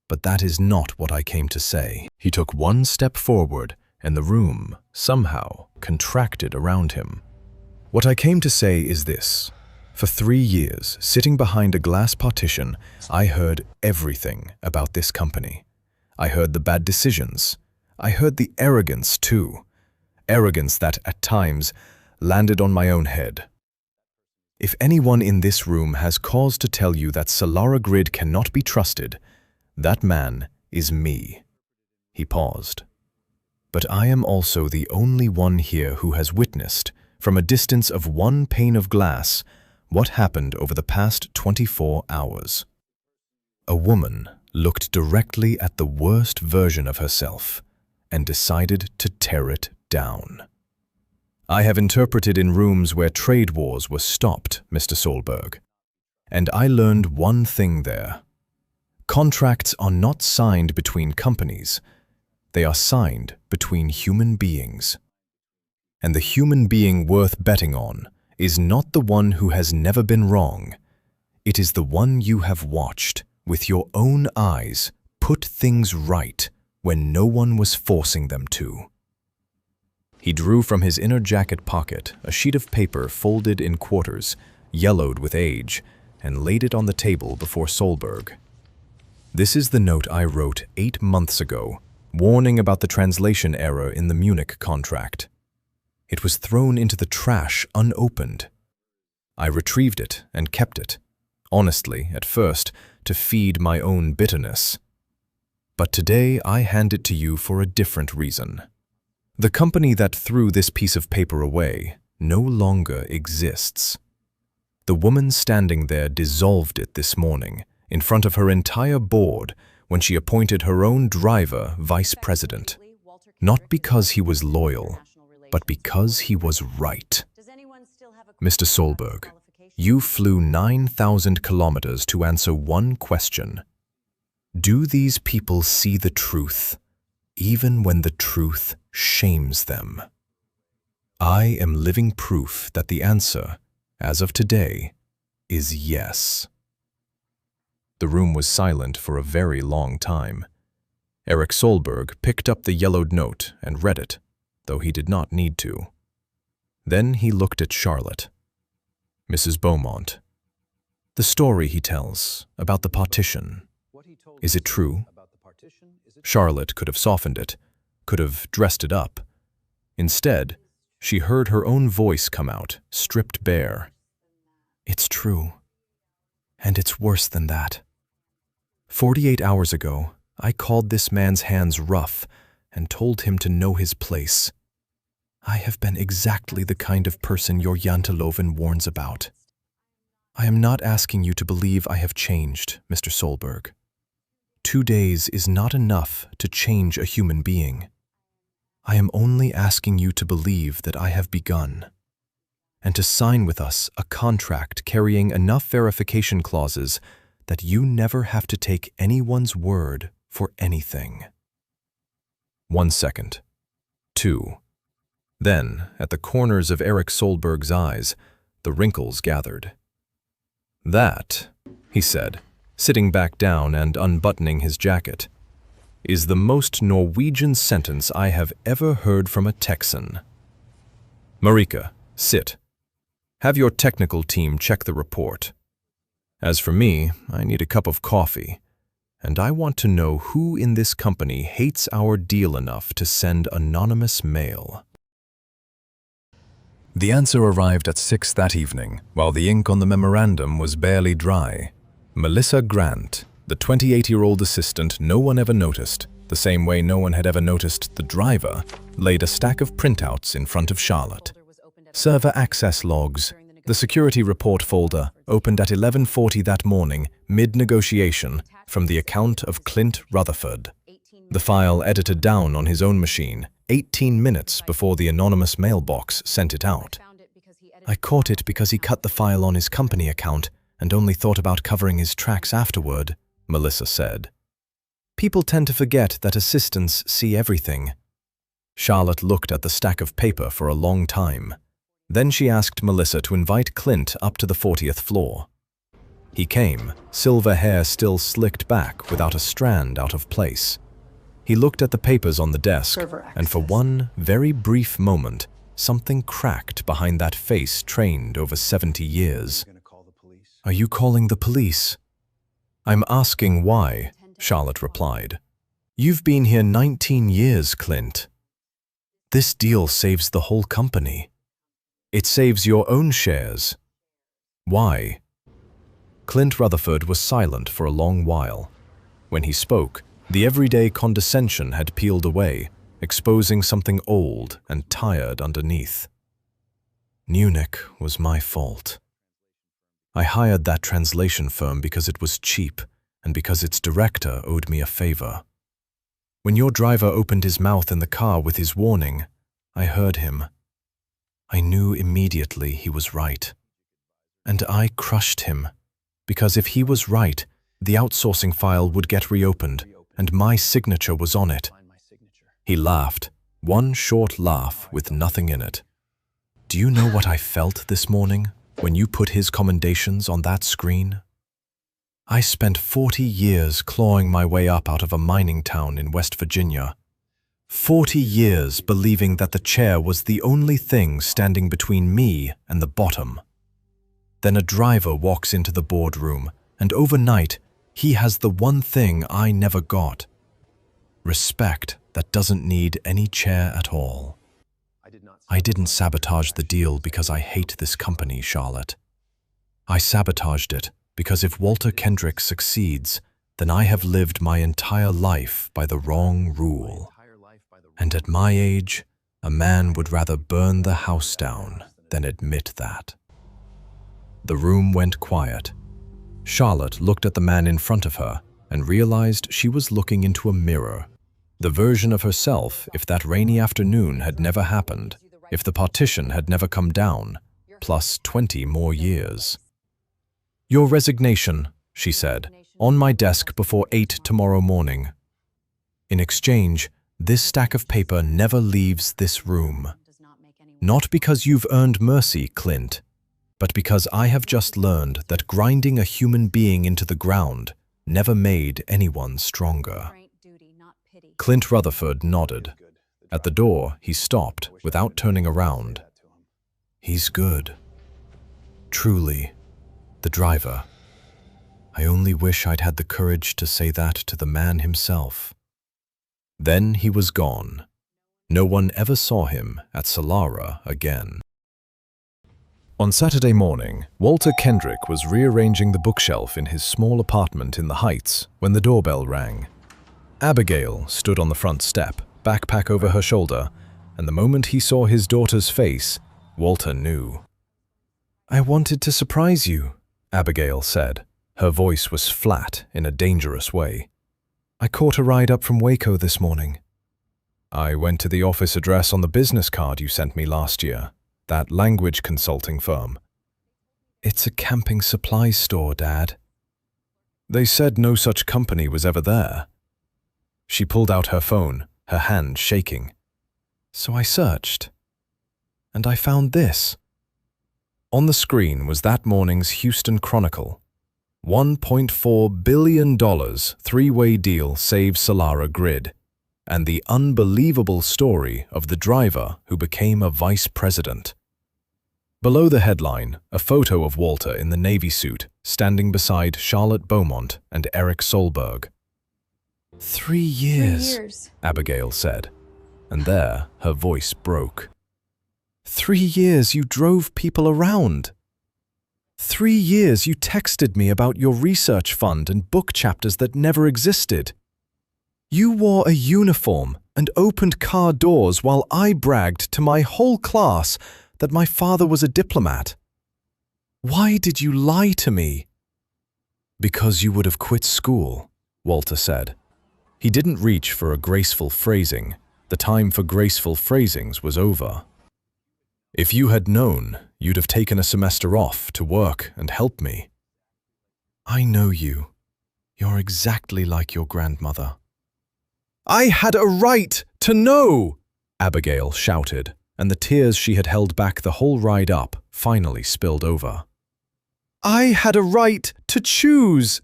But that is not what I came to say. He took one step forward, and the room, somehow, contracted around him. What I came to say is this. For 3 years, sitting behind a glass partition, I heard everything about this company. I heard the bad decisions. I heard the arrogance too. Arrogance that, at times, landed on my own head. If anyone in this room has cause to tell you that Solara Grid cannot be trusted, that man is me. He paused. But I am also the only one here who has witnessed, from a distance of 1 pane of glass, what happened over the past 24 hours. A woman looked directly at the worst version of herself and decided to tear it down. I have interpreted in rooms where trade wars were stopped, Mr. Solberg, and I learned one thing there. Contracts are not signed between companies. They are signed between human beings. And the human being worth betting on is not the one who has never been wrong. It is the one you have watched, with your own eyes, put things right when no one was forcing them to. He drew from his inner jacket pocket a sheet of paper folded in quarters, yellowed with age, and laid it on the table before Solberg. This is the note I wrote 8 months ago, warning about the translation error in the Munich contract. It was thrown into the trash unopened. I retrieved it and kept it, honestly, at first, to feed my own bitterness. But today I hand it to you for a different reason. The company that threw this piece of paper away no longer exists. The woman standing there dissolved it this morning in front of her entire board when she appointed her own driver vice president, not because he was loyal, but because he was right. Mr. Solberg, you flew 9,000 kilometers to answer one question. Do these people see the truth, even when the truth shames them? I am living proof that the answer, as of today, is yes. The room was silent for a very long time. Eric Solberg picked up the yellowed note and read it, though he did not need to. Then he looked at Charlotte. Mrs. Beaumont. The story he tells about the partition, is it true? Charlotte could have softened it, could have dressed it up. Instead, she heard her own voice come out, stripped bare. It's true. And it's worse than that. 48 hours ago, I called this man's hands rough and told him to know his place. I have been exactly the kind of person your Janteloven warns about. I am not asking you to believe I have changed, Mr. Solberg. 2 days is not enough to change a human being. I am only asking you to believe that I have begun, and to sign with us a contract carrying enough verification clauses that you never have to take anyone's word for anything. 1 second. 2. Then, at the corners of Eric Solberg's eyes, the wrinkles gathered. That, he said, sitting back down and unbuttoning his jacket, is the most Norwegian sentence I have ever heard from a Texan. Marika, sit. Have your technical team check the report. As for me, I need a cup of coffee, and I want to know who in this company hates our deal enough to send anonymous mail. The answer arrived at 6 that evening, while the ink on the memorandum was barely dry. Melissa Grant, the 28-year-old assistant no one ever noticed, the same way no one had ever noticed the driver, laid a stack of printouts in front of Charlotte. Server access logs. The security report folder opened at 11:40 that morning, mid-negotiation, from the account of Clint Rutherford. The file edited down on his own machine, 18 minutes before the anonymous mailbox sent it out. I caught it because he cut the file on his company account and only thought about covering his tracks afterward, Melissa said. People tend to forget that assistants see everything. Charlotte looked at the stack of paper for a long time. Then she asked Melissa to invite Clint up to the 40th floor. He came, silver hair still slicked back without a strand out of place. He looked at the papers on the desk, and for one very brief moment, something cracked behind that face trained over 70 years. Are you calling the police? I'm asking why, Charlotte replied. You've been here 19 years, Clint. This deal saves the whole company. It saves your own shares. Why? Clint Rutherford was silent for a long while. When he spoke, the everyday condescension had peeled away, exposing something old and tired underneath. Munich was my fault. I hired that translation firm because it was cheap and because its director owed me a favor. When your driver opened his mouth in the car with his warning, I heard him. I knew immediately he was right. And I crushed him, because if he was right, the outsourcing file would get reopened, and my signature was on it. He laughed, one short laugh with nothing in it. Do you know what I felt this morning when you put his commendations on that screen? I spent 40 years clawing my way up out of a mining town in West Virginia. 40 years believing that the chair was the only thing standing between me and the bottom. Then a driver walks into the boardroom, and overnight, he has the one thing I never got. Respect that doesn't need any chair at all. I didn't sabotage the deal because I hate this company, Charlotte. I sabotaged it because if Walter Kendrick succeeds, then I have lived my entire life by the wrong rule. And at my age, a man would rather burn the house down than admit that. The room went quiet. Charlotte looked at the man in front of her and realized she was looking into a mirror. The version of herself if that rainy afternoon had never happened, if the partition had never come down, plus 20 more years. Your resignation, she said, on my desk before 8 tomorrow morning. In exchange, this stack of paper never leaves this room. Not because you've earned mercy, Clint, but because I have just learned that grinding a human being into the ground never made anyone stronger. Clint Rutherford nodded. At the door, he stopped without turning around. He's good. Truly, the driver. I only wish I'd had the courage to say that to the man himself. Then he was gone. No one ever saw him at Solara again. On Saturday morning, Walter Kendrick was rearranging the bookshelf in his small apartment in the Heights when the doorbell rang. Abigail stood on the front step, backpack over her shoulder, and the moment he saw his daughter's face, Walter knew. I wanted to surprise you, Abigail said. Her voice was flat in a dangerous way. I caught a ride up from Waco this morning. I went to the office address on the business card you sent me last year, that language consulting firm. It's a camping supplies store, Dad. They said no such company was ever there. She pulled out her phone, her hand shaking. So I searched, and I found this. On the screen was that morning's Houston Chronicle. $1.4 billion three-way deal saves Solara Grid, and the unbelievable story of the driver who became a vice president. Below the headline, a photo of Walter in the Navy suit, standing beside Charlotte Beaumont and Eric Solberg. 3 years, Abigail said, and there her voice broke. 3 years you drove people around. 3 years you texted me about your research fund and book chapters that never existed. You wore a uniform and opened car doors while I bragged to my whole class that my father was a diplomat. Why did you lie to me? Because you would have quit school, Walter said. He didn't reach for a graceful phrasing. The time for graceful phrasings was over. If you had known, you'd have taken a semester off to work and help me. I know you. You're exactly like your grandmother. I had a right to know, Abigail shouted, and the tears she had held back the whole ride up finally spilled over. I had a right to choose.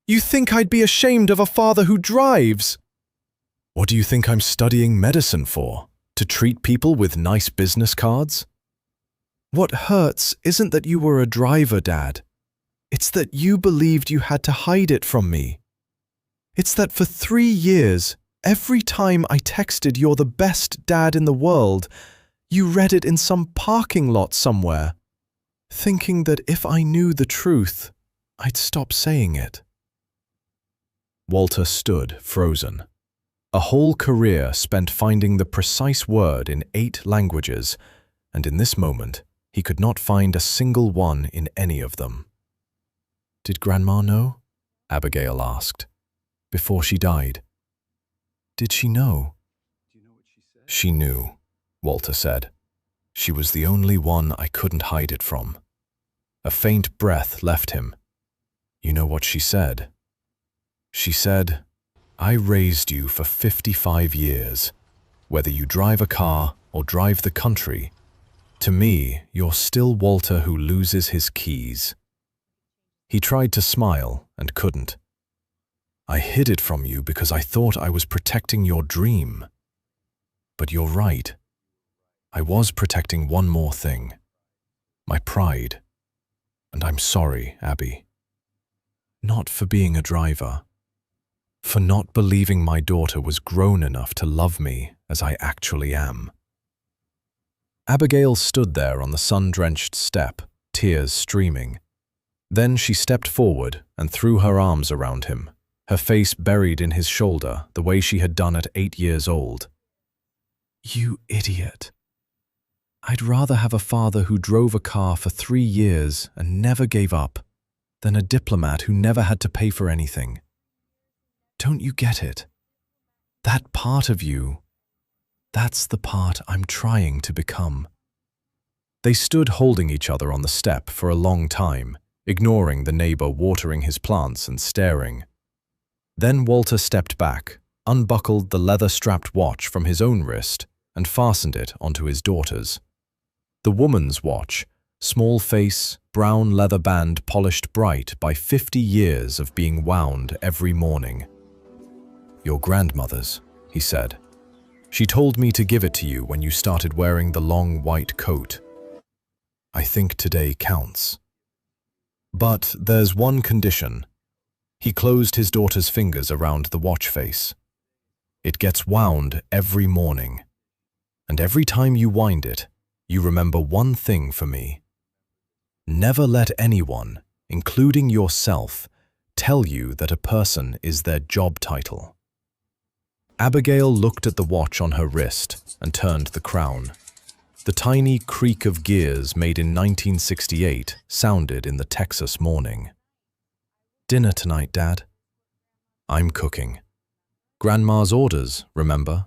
You think I'd be ashamed of a father who drives? What do you think I'm studying medicine for? To treat people with nice business cards? What hurts isn't that you were a driver, Dad. It's that you believed you had to hide it from me. It's that for 3 years, every time I texted "you're the best dad in the world," you read it in some parking lot somewhere, thinking that if I knew the truth, I'd stop saying it. Walter stood, frozen. A whole career spent finding the precise word in 8 languages, and in this moment, he could not find a single one in any of them. "Did Grandma know?" Abigail asked. "Before she died. Did she know?" "She knew," Walter said. "She was the only one I couldn't hide it from." A faint breath left him. "You know what she said?" "She said, 'I raised you for 55 years. Whether you drive a car or drive the country, to me, you're still Walter who loses his keys.'" He tried to smile and couldn't. "I hid it from you because I thought I was protecting your dream. But you're right. I was protecting one more thing. My pride. And I'm sorry, Abby. Not for being a driver. For not believing my daughter was grown enough to love me as I actually am." Abigail stood there on the sun-drenched step, tears streaming. Then she stepped forward and threw her arms around him, her face buried in his shoulder the way she had done at 8 years old. "You idiot. I'd rather have a father who drove a car for 3 years and never gave up than a diplomat who never had to pay for anything. Don't you get it? That part of you, that's the part I'm trying to become." They stood holding each other on the step for a long time, ignoring the neighbor watering his plants and staring. Then Walter stepped back, unbuckled the leather-strapped watch from his own wrist, and fastened it onto his daughter's. The woman's watch, small face, brown leather band polished bright by 50 years of being wound every morning. "Your grandmother's," he said. "She told me to give it to you when you started wearing the long white coat. I think today counts. But there's one condition." He closed his daughter's fingers around the watch face. "It gets wound every morning. And every time you wind it, you remember one thing for me. Never let anyone, including yourself, tell you that a person is their job title." Abigail looked at the watch on her wrist and turned the crown. The tiny creak of gears made in 1968 sounded in the Texas morning. "Dinner tonight, Dad?" "I'm cooking. Grandma's orders, remember?"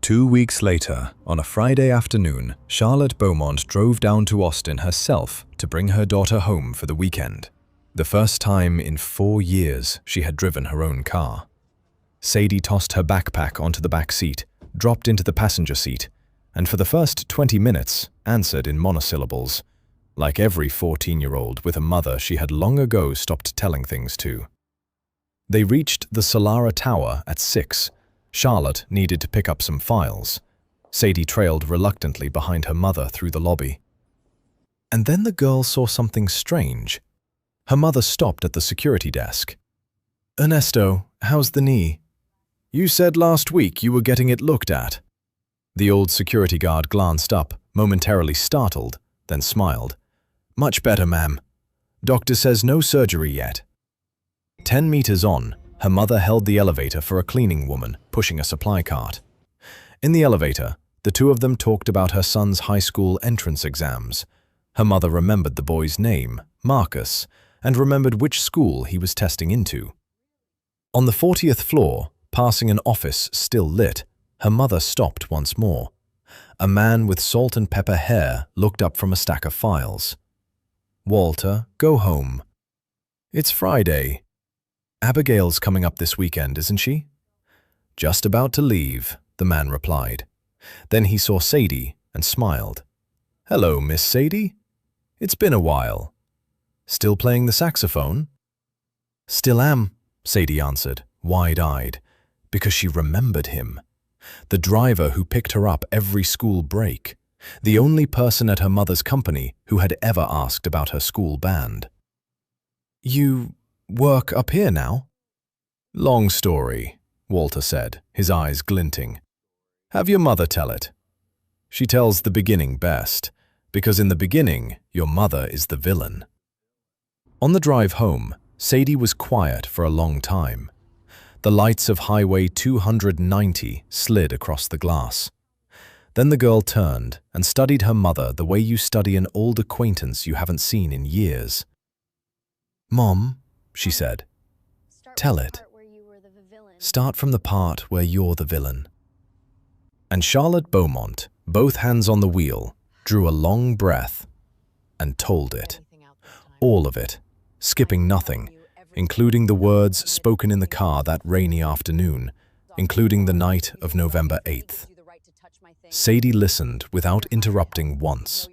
2 weeks later, on a Friday afternoon, Charlotte Beaumont drove down to Austin herself to bring her daughter home for the weekend. The first time in 4 years she had driven her own car. Sadie tossed her backpack onto the back seat, dropped into the passenger seat, and for the first 20 minutes answered in monosyllables, like every 14-year-old with a mother she had long ago stopped telling things to. They reached the Solara Tower at 6. Charlotte needed to pick up some files. Sadie trailed reluctantly behind her mother through the lobby. And then the girl saw something strange. Her mother stopped at the security desk. "Ernesto, how's the knee? You said last week you were getting it looked at." The old security guard glanced up, momentarily startled, then smiled. "Much better, ma'am. Doctor says no surgery yet." 10 meters on, her mother held the elevator for a cleaning woman pushing a supply cart. In the elevator, the two of them talked about her son's high school entrance exams. Her mother remembered the boy's name, Marcus, and remembered which school he was testing into. On the 40th floor, passing an office still lit, her mother stopped once more. A man with salt and pepper hair looked up from a stack of files. "Walter, go home. It's Friday. Abigail's coming up this weekend, isn't she?" "Just about to leave," the man replied. Then he saw Sadie and smiled. "Hello, Miss Sadie. It's been a while. Still playing the saxophone?" "Still am," Sadie answered, wide-eyed, because she remembered him. The driver who picked her up every school break. the only person at her mother's company who had ever asked about her school band. You work up here now? Long story, Walter said, his eyes glinting. Have your mother tell it. She tells the beginning best, because in the beginning, your mother is the villain. On the drive home, Sadie was quiet for a long time. The lights of Highway 290 slid across the glass. Then the girl turned and studied her mother the way you study an old acquaintance you haven't seen in years. Mom, she said, tell it. Start from the part where you're the villain. And Charlotte Beaumont, both hands on the wheel, drew a long breath and told it. All of it, skipping nothing, including the words spoken in the car that rainy afternoon, including the night of November 8th. Sadie listened without interrupting once.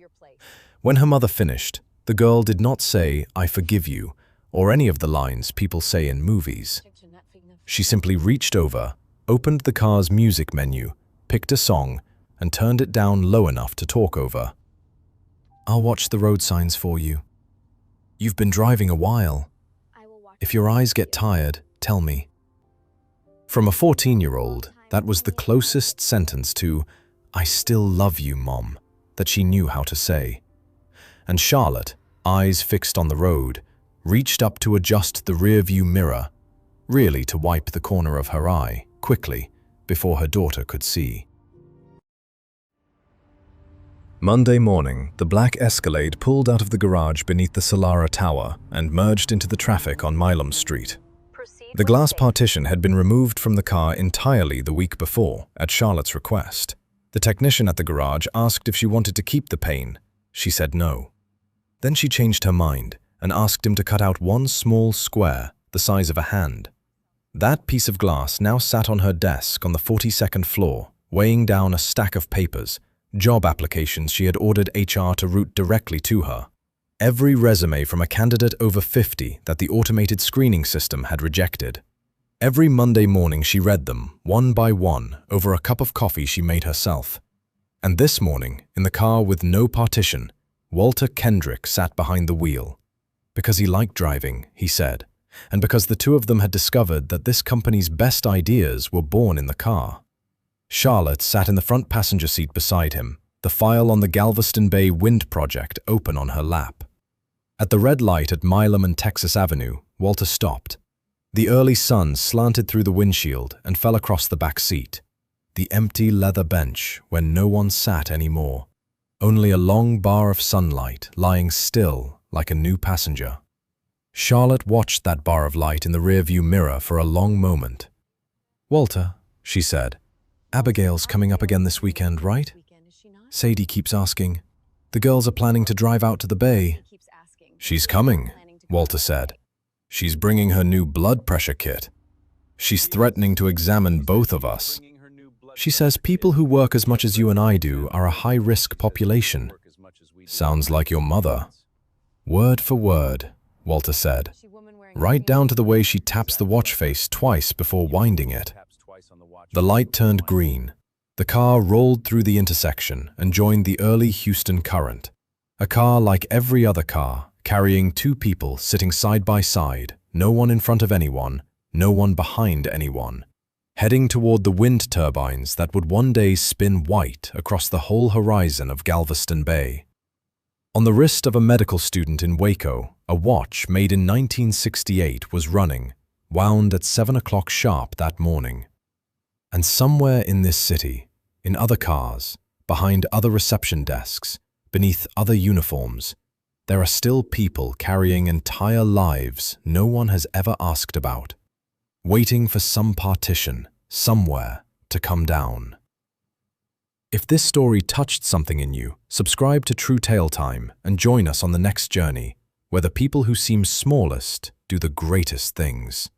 When her mother finished, the girl did not say, "I forgive you," or any of the lines people say in movies. She simply reached over, opened the car's music menu, picked a song, and turned it down low enough to talk over. I'll watch the road signs for you. You've been driving a while. If your eyes get tired, tell me. From a 14-year-old, that was the closest sentence to, "I still love you, Mom," that she knew how to say. And Charlotte, eyes fixed on the road, reached up to adjust the rear-view mirror, really to wipe the corner of her eye, quickly, before her daughter could see. Monday morning, the black Escalade pulled out of the garage beneath the Solara Tower and merged into the traffic on Milam Street. The glass partition had been removed from the car entirely the week before, at Charlotte's request. The technician at the garage asked if she wanted to keep the pane. She said no. Then she changed her mind and asked him to cut out one small square, the size of a hand. That piece of glass now sat on her desk on the 42nd floor, weighing down a stack of papers, job applications she had ordered HR to route directly to her. Every resume from a candidate over 50 that the automated screening system had rejected. Every Monday morning she read them, one by one, over a cup of coffee she made herself. And this morning, in the car with no partition, Walter Kendrick sat behind the wheel. Because he liked driving, he said, and because the two of them had discovered that this company's best ideas were born in the car. Charlotte sat in the front passenger seat beside him, the file on the Galveston Bay wind project open on her lap. At the red light at Milam and Texas Avenue, Walter stopped. The early sun slanted through the windshield and fell across the back seat. The empty leather bench where no one sat anymore. Only a long bar of sunlight lying still like a new passenger. Charlotte watched that bar of light in the rearview mirror for a long moment. "Walter," she said, "Abigail's coming up again this weekend, right? Sadie keeps asking. The girls are planning to drive out to the bay." "She's coming," Walter said. "She's bringing her new blood pressure kit. She's threatening to examine both of us. She says people who work as much as you and I do are a high-risk population." "Sounds like your mother." "Word for word," Walter said, right down to the way she taps the watch face twice before winding it. The light turned green. The car rolled through the intersection and joined the early Houston current. A car like every other car, carrying two people sitting side by side, no one in front of anyone, no one behind anyone, heading toward the wind turbines that would one day spin white across the whole horizon of Galveston Bay. On the wrist of a medical student in Waco, a watch made in 1968 was running, wound at 7 o'clock sharp that morning. And somewhere in this city, in other cars, behind other reception desks, beneath other uniforms, there are still people carrying entire lives no one has ever asked about, waiting for some partition, somewhere, to come down. If this story touched something in you, subscribe to True Tale Time and join us on the next journey, where the people who seem smallest do the greatest things.